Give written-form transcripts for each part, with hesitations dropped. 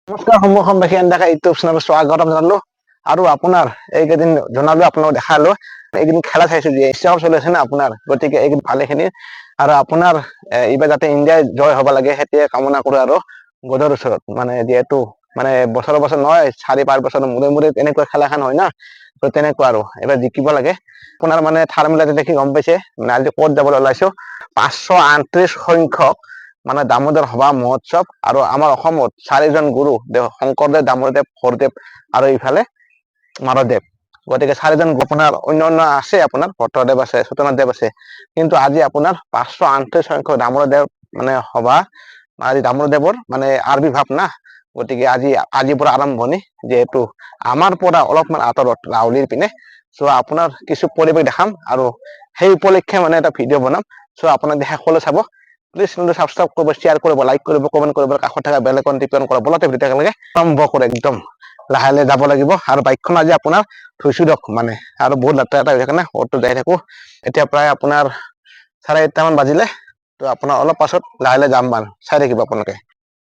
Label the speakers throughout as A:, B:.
A: নমস্কাৰ সমূহ দেখি দেখা ইউটিউব চেনেলত স্বাগতম জনালো আৰু আপোনাৰ এইকেইদিন জনালো আপোনালোক দেখালো এইকেইদিন খেলা চাইছো যে এছিয়া কাপ চলি আছে না আপোনাৰ গতিকে এইকেইদিন ভালেখিনি আৰু আপোনাৰ এইবাৰ যাতে ইণ্ডিয়াই জয় হ'ব লাগে সেইটোৱে কামনা কৰো আৰু গডৰ ওচৰত মানে যিহেতু মানে বছৰ বছৰ নহয় 4-5 বছৰ মূৰে মূৰে এনেকুৱা খেলা এখন হয় না তো তেনেকুৱা আৰু এবাৰ জিকিব লাগে আপোনাৰ মানে থাৰ মিলাতে দেখি গম পাইছে মানে আজি ক'ত যাবলৈ ওলাইছো 538 সংখ্যক মানে দামোদৰ সভা মহোৎসৱ আৰু আমাৰ অসমত 4জন গুৰু শংকৰদেৱ দামোদৰদেৱ হৰদেৱ আৰু ইফালে মাধৱদেৱ গতিকে 4জন আপোনাৰ অন্যান্য আছে আপোনাৰ ভট্টদেৱ আছে চুতনাদেৱ আছে কিন্তু আজি আপোনাৰ 538 সংখ্যক দামোদৰদেৱ মানে সভা আজি দামোদৰদেৱৰ মানে আবিৰ্ভাৱ না গতিকে আজিৰ পৰা আৰম্ভণি যেহেতু আমাৰ পৰা অলপমান আঁতৰত লাউলিৰ পিনে চ' আপোনাৰ কিছু পৰিৱেশ দেখাম আৰু সেই উপলক্ষে মানে এটা ভিডিঅ' বনাম চ' আপোনাক সকলোৱে চাব প্লিজ চেনেলটো সাবস্ক্ৰাইব কৰিব শ্বেয়াৰ কৰিব লাইক কৰিব কমেণ্ট কৰিব কাষত থকা বেল আইকন টিপি অন কৰা বলতে ভিডিঅ' একেলগে আৰম্ভ কৰে একদম লাহে লাহে যাব লাগিব আৰু বাইকখন আজি আপোনাৰ থৈছো দিয়ক মানে আৰু বহুত লেতেৰা এটা হৈ থাকে না অটো যাই থাকো এতিয়া প্ৰায় আপোনাৰ 1:30 মান বাজিলে তো আপোনাৰ অলপ পাছত লাহে লাহে যাম মান চাই থাকিব আপোনালোকে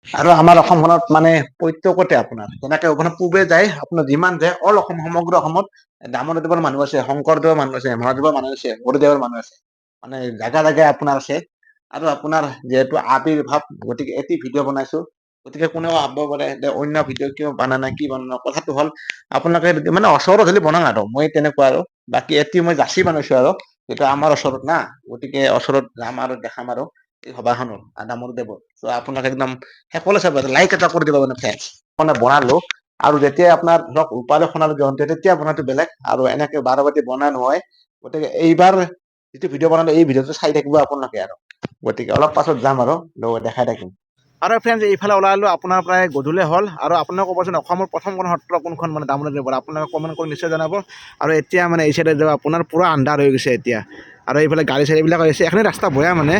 A: আৰু আমাৰ অসমখনত মানে প্ৰত্যেকতে আপোনাৰ যেনেকে আপোনাৰ পূবে যায় আপোনাৰ যিমান যায় অল অসম সমগ্ৰ অসমত দামোদৰদেৱৰ মানুহ আছে শংকৰদেৱৰ মানুহ আছে মাধৱদেৱৰ মানুহ আছে গুৰুদেৱৰ মানুহ আছে মানে জাগা জাগাই আপোনাৰ আছে আৰু আপোনাৰ যেহেতু আবিৰ্ভাৱ গতিকে এটি ভিডিঅ' বনাইছো গতিকে কোনেও ভাবিব পাৰে যে অন্য ভিডিঅ' কিয় বনা নাই কি বনা নাই কথাটো হ'ল আপোনালোকে মানে ওচৰত হ'লে বনাং আৰু মই তেনেকুৱা আৰু বাকী এটি মই যাচি বনাইছো আৰু যিটো আমাৰ ওচৰত না গতিকে ওচৰত যাম আৰু দেখাম আৰু এই সভাখনত দামোদৰদেৱৰ ত' আপোনাক একদম সকলোৱে চাব লাইক এটা কৰি দিব মানে ফ্ৰেণ্ডছ মানে বনালো আৰু যেতিয়া আপোনাৰ ধৰক উপাদৰ্শনৰ জয়ন্তী তেতিয়া বনাটো বেলেগ আৰু এনেকে বাৰবাটি বনাই নহয় গতিকে এইবাৰ যিটো ভিডিঅ' বনালো এই ভিডিঅ'টো চাই থাকিব আপোনালোকে আৰু গতিকে অলপ পাছত যাম আৰু দেখাই থাকিম আৰু ফ্ৰেণ্ডছ এইফালে ওলালো আপোনাৰ প্ৰায় গধূলি হ'ল আৰু আপোনালোকে ক'বচোন অসমৰ প্ৰথমখন সত্ৰ কোনখন মানে দামোদৰদেৱৰ আপোনালোকে কমেণ্ট কৰি নিশ্চয় জনাব আৰু এতিয়া মানে এই চাইডে যাব আপোনাৰ পুৰা আন্ধাৰ হৈ গৈছে এতিয়া আৰু এইফালে গাড়ী চাড়ীবিলাক হৈছে এখনে ৰাস্তা বয়া মানে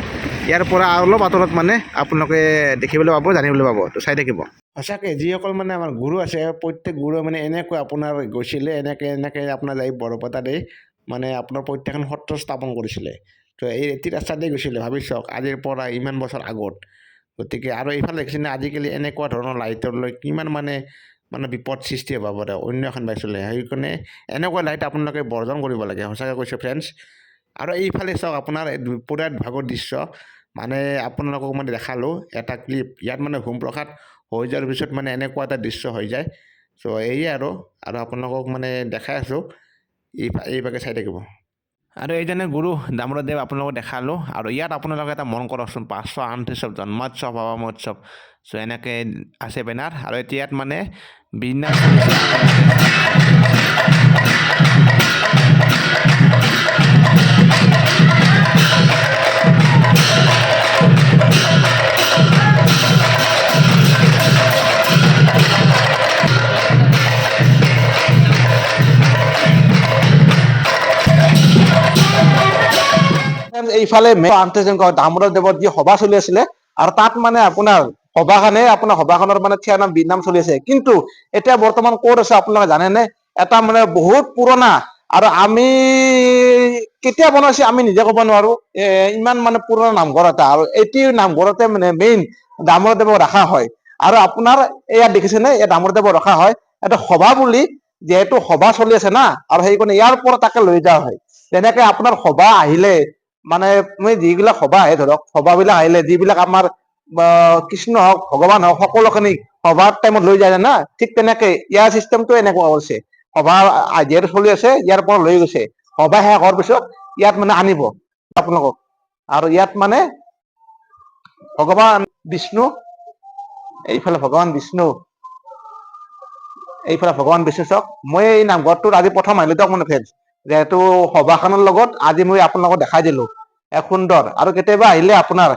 A: ইয়াৰ পৰা অলপ আঁতৰত মানে আপোনালোকে দেখিবলৈ পাব জানিবলৈ পাব তো চাই থাকিব সঁচাকৈ যিসকল মানে আমাৰ গুৰু আছে প্ৰত্যেক গুৰুৱে মানে এনেকৈ আপোনাৰ গৈছিলে এনেকৈ আপোনাৰ যাই বৰপেটাতে মানে আপোনাৰ প্ৰত্যেকখন সত্ৰ স্থাপন কৰিছিলে তো এই এটি ৰাস্তাতে গৈছিলে ভাবি চাওক আজিৰ পৰা ইমান বছৰ আগত গতিকে আৰু এইফালে দেখিছেনে আজিকালি এনেকুৱা ধৰণৰ লাইটৰ লৈ কিমান মানে বিপদ সৃষ্টি হ'ব পাৰে অন্য এখন বাইক চলে সেইকাৰণে এনেকুৱা লাইট আপোনালোকে বৰ্জন কৰিব লাগে সঁচাকৈ কৈছে ফ্ৰেণ্ডছ আৰু এইফালে চাওক আপোনাৰ দুপৰীয়াৰ ভাগৰ দৃশ্য মানে আপোনালোকক মানে দেখালোঁ এটা ক্লিপ ইয়াত মানে হোমপ্ৰসাদ হৈ যোৱাৰ পিছত মানে এনেকুৱা এটা দৃশ্য হৈ যায় চ' এয়ে আৰু আপোনালোকক মানে দেখাই আছোঁ এইভাগে চাই থাকিব আৰু এইজনে গুৰু দামোদৰদেৱ আপোনালোকক দেখালোঁ আৰু ইয়াত আপোনালোকে এটা মন কৰকচোন 538 জন্মোৎসৱ সভা মহোৎসৱ চ' এনেকৈ আছে বেনাৰ আৰু এতিয়া ইয়াত মানে বিজনেছ চলিছে এইফালে দামোদৰদেৱৰ যি সভা চলি আছিলে আৰু তাত মানে আপোনাৰ সভাখনৰ মানে থিয় নাম বিনাম চলি আছে কিন্তু এতিয়া বৰ্তমান ক'ত আছে আপোনালোকে জানেনে এটা মানে বহুত পুৰণা আৰু আমি কেতিয়া বনাইছে আমি নিজে ক'ব নোৱাৰো ইমান মানে পুৰণা নামঘৰ এটা আৰু এটি নামঘৰতে মানে মেইন দামোদৰদেৱক ৰখা হয় আৰু আপোনাৰ ইয়াত দেখিছেনে এই দামোদৰদেৱক ৰখা হয় এটা সভা বুলি যিহেতু সভা চলি আছে না আৰু সেইকাৰণে ইয়াৰ পৰা তাকে লৈ যোৱা হয় যেনেকে আপোনাৰ সভা আহিলে মানে মই যিবিলাক সভা আহে ধৰক সভাবিলাক আহিলে যিবিলাক আমাৰ কৃষ্ণ হওক ভগৱান হওক সকলোখিনি সভাৰ টাইমত লৈ যায় না ঠিক তেনেকে ইয়াৰ চিষ্টেমটো এনেকুৱা কৰিছে সভা যিহেতু চলি আছে ইয়াৰ পৰা লৈ গৈছে সভা শেষ হোৱাৰ পিছত ইয়াত মানে আনিব আপোনালোকক আৰু ইয়াত মানে ভগৱান বিষ্ণু এইফালে ভগৱান বিষ্ণু চাওক মই এই নামঘৰটোত আজি প্ৰথম আহিলো দিয়ক মানে ফ্ৰেণ্ডছ যিহেতু সভাখনৰ লগত আজি মই আপোনালোকক দেখাই দিলো এক সুন্দৰ আৰু কেতিয়াবা আহিলে আপোনাৰ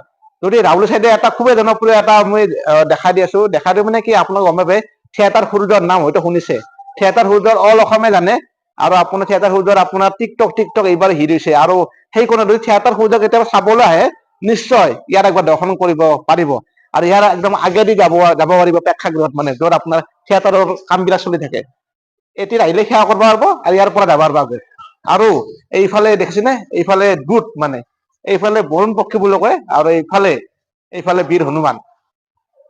A: যদি ৰাউলী চাইডে এটা খুবেই জনপ্ৰিয় এটা মই দেখাই দি আছো দেখাই দিওঁ মানে কি আপোনালোক গম পাবে থিয়েটাৰ সূৰ্যৰ নাম হয়তো শুনিছে থিয়েটাৰ সূৰ্যৰ অল অসমে জানে আৰু আপোনাৰ থিয়েটাৰ সূৰ্যৰ আপোনাৰ টিকটক এইবাৰ হিট হৈছে আৰু সেইখনত যদি থিয়েটাৰ সূৰ্য কেতিয়াবা চাবলৈ আহে নিশ্চয় ইয়াত একবাৰ দৰ্শন কৰিব পাৰিব আৰু ইয়াৰ একদম আগেদি যাব পাৰিব প্ৰেক্ষাগৃহত মানে য'ত আপোনাৰ থিয়েটাৰৰ কামবিলাক চলি থাকে এতিয়া আহিলে সেৱা কৰিব পাৰিব আৰু ইয়াৰ পৰা যাব পাৰিব আৰু এইফালে দেখিছেনে এইফালে দুত মানে এইফালে বৰুণ পক্ষী বুলি কয় আৰু এইফালে বীৰ হনুমান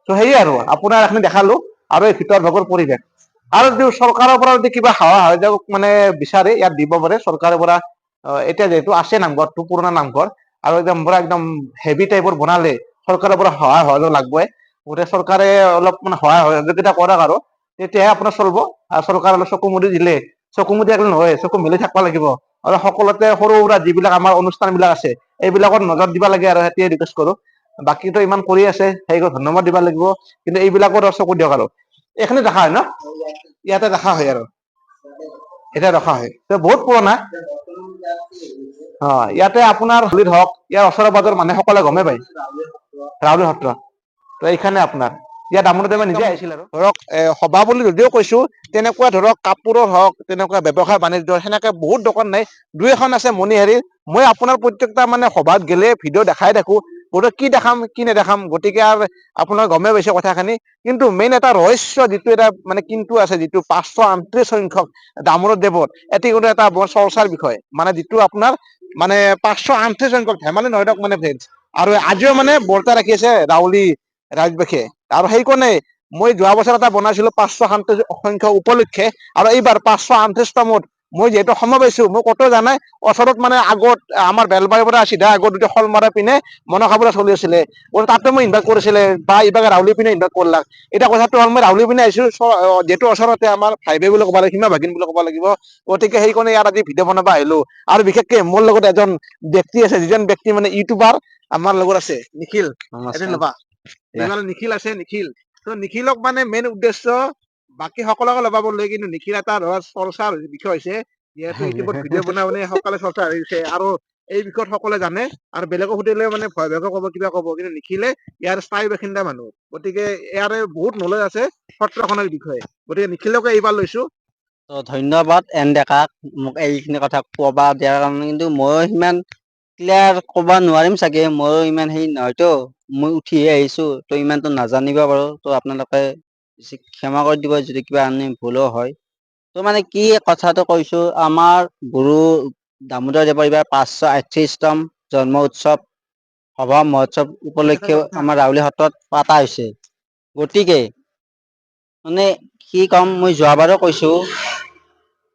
A: ত' সেয়ে আৰু আপোনাৰ এখিনি দেখালো
B: আৰু এই ভিতৰ ভাগৰ পৰিৱেশ আৰু যদি চৰকাৰৰ পৰা যদি কিবা সহায় মানে বিচাৰে ইয়াত দিব পাৰে চৰকাৰৰ পৰা এতিয়া যিহেতু আছে নামঘৰটো পুৰণা নামঘৰ আৰু একদম পুৰা একদম হেভি টাইপৰ বনালে চৰকাৰৰ পৰা সহায় সহযোগ লাগবই গতিকে চৰকাৰে অলপ মানে সহায় সহযোগিতা কৰক আৰু তেতিয়াহে আপোনাৰ চলিব আৰু চৰকাৰে অলপ চকু মুদি দিলে চকু মুদি একো নহয় চকু মেলি থাকিব লাগিব আৰু সকলোতে সৰু সুৰা যিবিলাক আমাৰ অনুষ্ঠান বিলাক আছে এইবিলাকত নজৰ দিব লাগে আৰু সেইটোৱে ৰিকুৱেষ্ট কৰো বাকীতো ইমান কৰি আছে সেইবোৰ ধন্যবাদ দিব লাগিব কিন্তু এইবিলাকত চকু দিয়ক আৰু এইখিনি দেখা হয় ন ইয়াতে দেখা হয় আৰু এতিয়া ৰখা হয় বহুত পুৰণা ইয়াতে আপোনাৰ হলিত হওক ইয়াৰ ওচৰে পাজৰ মানুহসকলে গমেই পায় ৰাউলী সত্ৰ তো এইখানে আপোনাৰ ইয়াত দামোদৰ নিজে আহিছিল আৰু ধৰক সভা বুলি যদিও কৈছো তেনেকুৱা ধৰক কাপোৰৰ হওক তেনেকুৱা ব্যৱসায় বাণিজ্য সেনেকে বহুত দোকান নাই দুই এখন আছে মণিহাৰী মই আপোনাৰ প্ৰত্যেকটা মানে সভাত গেলে ভিডিঅ' দেখাই থাকো গতিকে কি দেখাম কি নেদেখাম গতিকে আৰু আপোনাৰ গমেই পাইছে কথাখিনি কিন্তু মেইন এটা ৰহস্য যিটো এটা মানে কিন্তু আছে যিটো 538 সংখ্যক দামোদৰ দেৱৰ এটি কোনো এটা বৰ চৰ্চাৰ বিষয় মানে যিটো আপোনাৰ মানে 538 সংখ্যক ধেমালি নহয় দিয়ক মানে ফ্ৰেণ্ডছ আৰু আজিও মানে বৰ্তা ৰাখি আছে ৰাউলী ৰাজবাসীয়ে আৰু সেইকাৰণে মই যোৱা বছৰ এটা বনাইছিলো 538 সংখ্যক উপলক্ষে আৰু এইবাৰ 538তমত মই যিহেতু সময় পাইছো মই কতো জানাই ওচৰত মানে আগত আমাৰ বেলবাৰীৰ পৰা চিধা আগত দুটা শলমাৰা পিনে মনসাপুৰা চলি আছিলে তাতে মই ইনভাইট কৰিছিলে বা এইবাৰ ৰাউলী পিনে ইনভাইট কৰলাক এতিয়া কথাটো হ'ল মই ৰাউলী পিনে আহিছো যিহেতু ওচৰতে আমাৰ ভাইবে বুলি ক'ব লাগিব সীমা ভাগিন বুলি ক'ব লাগিব গতিকে সেইকাৰণে ইয়াত আজি ভিডিঅ' বনাব আহিলো আৰু বিশেষকে মোৰ লগত এজন ব্যক্তি আছে যিজন ব্যক্তি মানে ইউটিউবাৰ আমাৰ লগত আছে নিখিল এদিন ল'বা এইফালে নিখিল আছে নিখিল তো নিখিলক মানে মেইন উদ্দেশ্য বাকী সকলোকে লগাব লৈ কিন্তু নিখিল এটা ধৰা চৰ্চাৰ বিষয় হৈছে যিহেতু ইউটিউবত ভিডিঅ' বনাই মানে সকলোৱে চৰ্চা হৈছে আৰু এই বিষয়ত সকলোৱে জানে আৰু বেলেগক সুধিলে মানে ভয় ভয়কে ক'ব কিবা ক'ব কিন্তু নিখিলে ইয়াৰ স্থায়ী বাসিন্দা মানুহ গতিকে ইয়াৰে বহুত নলেজ আছে সত্ৰখনৰ বিষয়ে গতিকে নিখিলকে এইবাৰ লৈছো
C: তো ধন্যবাদ এন ডেকাক মোক এইখিনি কথা ক'বা দিয়াৰ কাৰণে কিন্তু মই সিমান ক্লিয়াৰ ক'ব নোৱাৰিম চাগে ময়ো ইমান হেৰি নহয়তো মই উঠিহে আহিছো তো ইমানটো নাজানিব পাৰো তো আপোনালোকে ক্ষমা কৰি দিব যদি কিবা আনি ভুলো হয় তো মানে কি কথাটো কৈছো আমাৰ গুৰু দামোদৰ দেৱৰ এইবাৰ 538তম জন্ম উৎসৱ সভা মহোৎসৱ উপলক্ষে আমাৰ ৰাউলী সত্ৰত পতা হৈছে গতিকে মানে কি কম মই যোৱাবাৰো কৈছো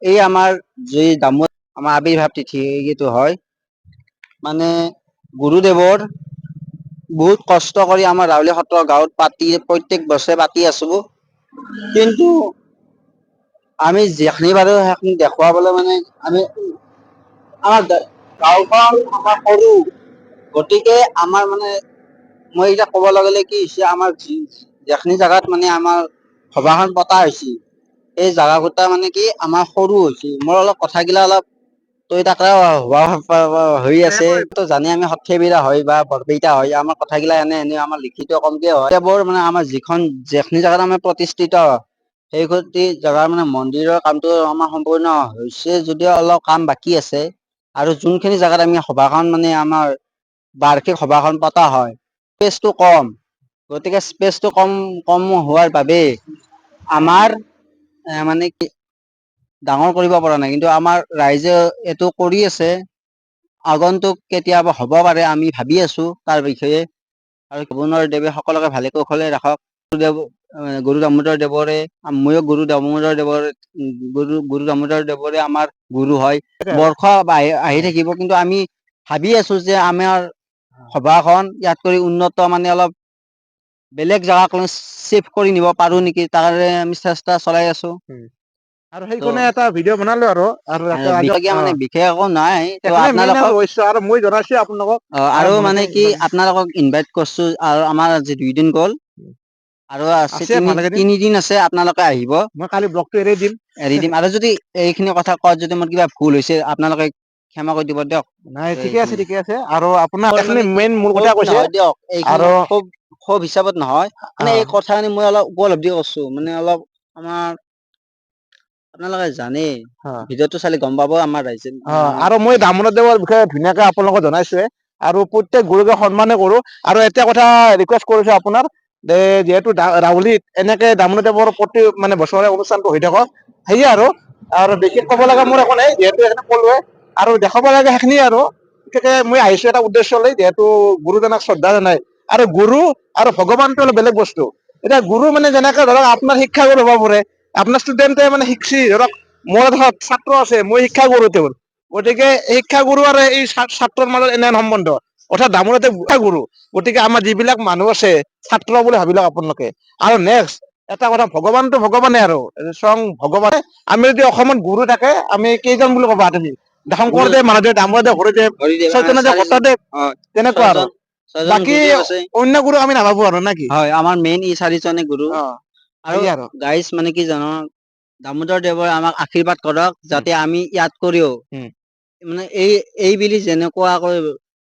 C: এই আমাৰ যি দামোদ আমাৰ আবিৰ্ভাৱ তিথি এইটো হয় মানে গুৰুদেৱৰ বহুত কষ্ট কৰি আমাৰ ৰাউলী সত্ৰ গাঁৱত পাতি প্ৰত্যেক বছৰে পাতি আছো কিন্তু আমি যিখিনি পাৰো সেইখিনি দেখুৱাবলৈ মানে আমি আমাৰ গাঁওখন আমাৰ সৰু গতিকে আমাৰ মানে মই এতিয়া ক'ব লাগিলে কি হৈছে আমাৰ যিখিনি জেগাত মানে আমাৰ সভাখন পতা হৈছে এই জাগা গোটা মানে কি আমাৰ সৰু হৈছে মোৰ অলপ কথাগিলা অলপ তই তাকে হৈ আছে তো জানি আমি সৰ্থেবিৰা হয় বা বৰপেটা হয় আমাৰ কথাগিলা এনে আমাৰ লিখিত কমকে হয় বৰ মানে আমাৰ যিখিনি জেগাত আমাৰ প্ৰতিষ্ঠিত সেই জেগাৰ মানে মন্দিৰৰ কামটো আমাৰ সম্পূৰ্ণ হৈছে যদিও অলপ কাম বাকী আছে আৰু যোনখিনি জেগাত আমি সভাখন মানে আমাৰ বাৰ্ষিক সভাখন পতা হয় স্পেচটো কম গতিকে স্পেচটো কম হোৱাৰ বাবে আমাৰ মানে কি ডাঙৰ কৰিব পৰা নাই কিন্তু আমাৰ ৰাইজে এইটো কৰি আছে আগন্তুক কেতিয়াবা হ'ব পাৰে আমি ভাবি আছো তাৰ বিষয়ে আৰু ভুৱনৰ দেৱে সকলোকে ভালে কৌশলে ৰাখক গুৰু দামোদৰ দেৱৰে ময়ো গুৰু দামোদৰ দেৱৰে গুৰু দামোদৰ দেৱৰে আমাৰ গুৰু হয় বৰ্ষ আহি থাকিব কিন্তু আমি ভাবি আছো যে আমাৰ সভাখন ইয়াত কৰি উন্নত মানে অলপ বেলেগ জেগাক লৈ চিফ্ট কৰি নিব পাৰো নেকি তাৰে আমি চেষ্টা চলাই আছো
B: আৰু সেইখনে এটা ভিডিঅ' বনালো আৰু
C: মানে বিশেষ একো নাই তো
B: সেইখনে মেইন আৰু
C: আপোনালোকক
B: ৰহস্য আৰু মই জনাইছো আপোনালোকক
C: আৰু মানে
B: মনতে
C: কি আপোনালোকক ইনভাইট কৰিছো আৰু আমাৰ আজি 2 দিন গ'ল আৰু আছে
B: ভালেখিনি
C: 3 দিন আছে আপোনালোকে আহিব
B: মই কালি ব্লগটো এৰি দিম
C: এৰি দিম আৰু যদি এইখিনি কথা কোৱাত যদি মোৰ কিবা ভুল হৈছে আপোনালোকে ক্ষমা কৰি দিব দিয়ক
B: নাই
C: এইখিনি
B: ঠিকে আছে আৰু আপোনাৰ এইখিনি
C: মানে কি
B: মেইন মূল
C: খুব
B: কথা কৈছে
C: নহয় দিয়ক এইখিনি
B: আৰু
C: খুব হিচাপত নহয় মানে এই কথাখিনি মই অলপ উপলব্ধি কৰিছো মানে অলপ আমাৰ আপোনালোকে জানেই ভিডিঅ'টো চালে গম পাব আমাৰ ৰাইজে
B: আৰু মই দামোদৰ দেৱৰ বিষয়ে ধুনীয়াকে আপোনালোকক জনাইছোৱে আৰু প্ৰত্যেক গুৰুকে সন্মানে কৰো আৰু এটা কথা ৰিকুৱেষ্ট কৰিছো আপোনাৰ যিহেতু ৰাউলীত এনেকে দামোদৰ দেৱৰ প্ৰতি মানে বছৰে অনুষ্ঠানটো হৈ থাকক সেয়ে আৰু বিশেষ ক'ব লগা মোৰ একো নাই যিহেতু এইখিনি ক'লোৱে আৰু দেখাব লাগে সেইখিনিয়ে আৰু বিশেষকে মই আহিছো এটা উদ্দেশ্য লৈ যিহেতু গুৰুজনাক শ্ৰদ্ধা জনাই আৰু গুৰু আৰু ভগৱানটো অলপ বেলেগ বস্তু এতিয়া গুৰু মানে যেনেকে ধৰক আপোনাৰ শিক্ষাগুৰু হ'ব পাৰে, আপোনাৰ ষ্টুডেণ্টে মানে শিকছি ধৰক মোৰ ধৰক ছাত্ৰ আছে, মই শিক্ষাগুৰু তেওঁৰ, গতিকে শিক্ষাগুৰু আৰু এই ছাত্ৰৰ মাজত এনে সম্বন্ধ, অৰ্থাৎ দামোদৰ গুৰু। গতিকে আমাৰ যিবিলাক মানুহ আছে ছাত্ৰ বুলি ভাবি লওক আপোনালোকে। আৰু নেক্সট এটা কথা, ভগৱানটো ভগৱানে আৰু স্বয়ং ভগৱানে। আমি যদি অসমত গুৰু থাকে আমি কেইজন বুলি ক'বা তুমি? শংকৰদেৱ, মাধৱদেৱ, দামোদৰ, হৰিদেৱ,
C: হৰিদেৱ
B: চৈতন্যদেৱ, ভট্টদেৱ,
C: হয়,
B: তেনেকুৱা আৰু।
C: ছয়জন ছয়জন
B: বাকী
C: গুৰুদেৱ আছে।
B: অন্য গুৰু আমি নাভাবো আৰু নে কি?
C: হয়, আমাৰ মেইন ই চাৰিজনে গুৰু।
B: অ
C: আৰু
B: সেয়ে আৰু
C: গাইজ মানে কি জানো, দামোদৰ দেৱই আমাক আশীৰ্বাদ কৰক যাতে আমি ইয়াত কৰিও
B: উম।
C: মানে এই বুলি যেনেকুৱাকৈ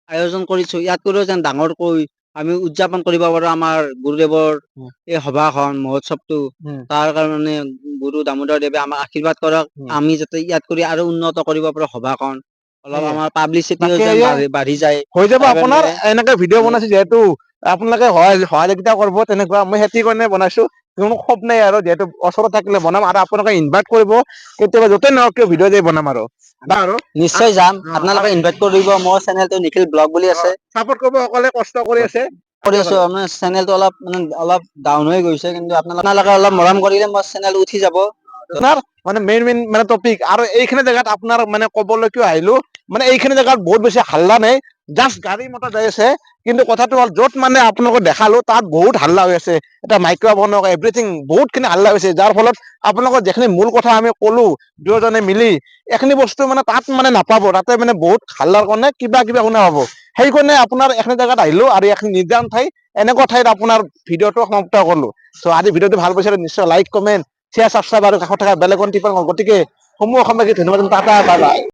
C: আয়োজন কৰিছো, ইয়াত কৰিও যেন ডাঙৰকৈ আমি উদযাপন কৰিব পাৰো আমাৰ গুৰুদেৱৰ
B: উম।
C: এই সভাখন মহোৎসৱটো।
B: উম।
C: তাৰ কাৰণে গুৰু দামোদৰ দেৱে আমাক আশীৰ্বাদ কৰক,
B: উম।
C: আমি যাতে ইয়াত কৰি আৰু উন্নত কৰিব পাৰো সভাখন, অলপ
B: সেয়ে
C: আমাৰ পাব্লিচিটিও
B: তাকে
C: যেন
B: এয়া
C: বাঢ়ি যায়।
B: হৈ যাব
C: তাৰ
B: আপোনাৰ
C: কাৰণে
B: এনেকে ভিডিঅ' বনাইছে যিহেতু আপোনালোকে সহযোগিতা কৰিব, তেনেকুৱা মই সেইটো কাৰণে বনাইছো। কোনো ক্ষোভ নাই আৰু, যিহেতু ওচৰত থাকিলে বনাম আৰু আপোনালোকে ইনভাইট কৰিব কেতিয়াবা, য'তে নহওক কিয় ভিডিঅ' যে বনাম আৰু
C: নিশ্চয় যাম, আপোনালোকে ইনভাইট কৰিব। মোৰ চেনেলটো নিখিল ব্লগ বুলি আছে,
B: চাপৰ্ট কৰিব, সকলোৱে কষ্ট কৰি আছে।
C: কৰি আছো। আপোনাৰ চেনেলটো অলপ ডাউন হৈ গৈছে, কিন্তু আপোনালোকে অলপ মৰম কৰিলে মোৰ চেনেল উঠি যাব।
B: আপোনাৰ মানে মেইন মানে টপিক, আৰু এইখিনি জেগাত আপোনাৰ মানে ক'বলৈ কিয় আহিলো, মানে এইখিনি জেগাত বহুত বেছি হাল্লা নাই, জাষ্ট গাড়ী মটৰ যাই আছে। কিন্তু কথাটো হ'ল, য'ত মানে আপোনালোকক দেখালো তাত বহুত হাল্লা হৈ আছে। এটা মাইক্ৰফোন হওক, এভ্ৰিথিং বহুত খিনি হাল্লা হৈছে, যাৰ ফলত আপোনালোকৰ যিখিনি মূল কথা আমি ক'লো দুয়োজনে মিলি, এইখিনি বস্তু মানে তাত মানে নাপাব। তাতে মানে বহুত হাল্লাৰ কাৰণে কিবা শুনা পাব। সেইকাৰণে আপোনাৰ এইখিনি জেগাত আহিলো, আৰু এইখিনি নিৰ্জন ঠাই, এনেকুৱা ঠাইত আপোনাৰ ভিডিঅ'টো সমাপ্ত কৰিলো। চ' আজি ভিডিঅ'টো ভাল পাইছে নিশ্চয় লাইক, কমেণ্ট, শ্বেয়াৰ, ছাবস্ক্ৰাইব আৰু কাষত থকা বেল আইকন টিপক। গতিকে সমূহ অসমবাসীক ধন্যবাদ, টাটা, বাই বাই।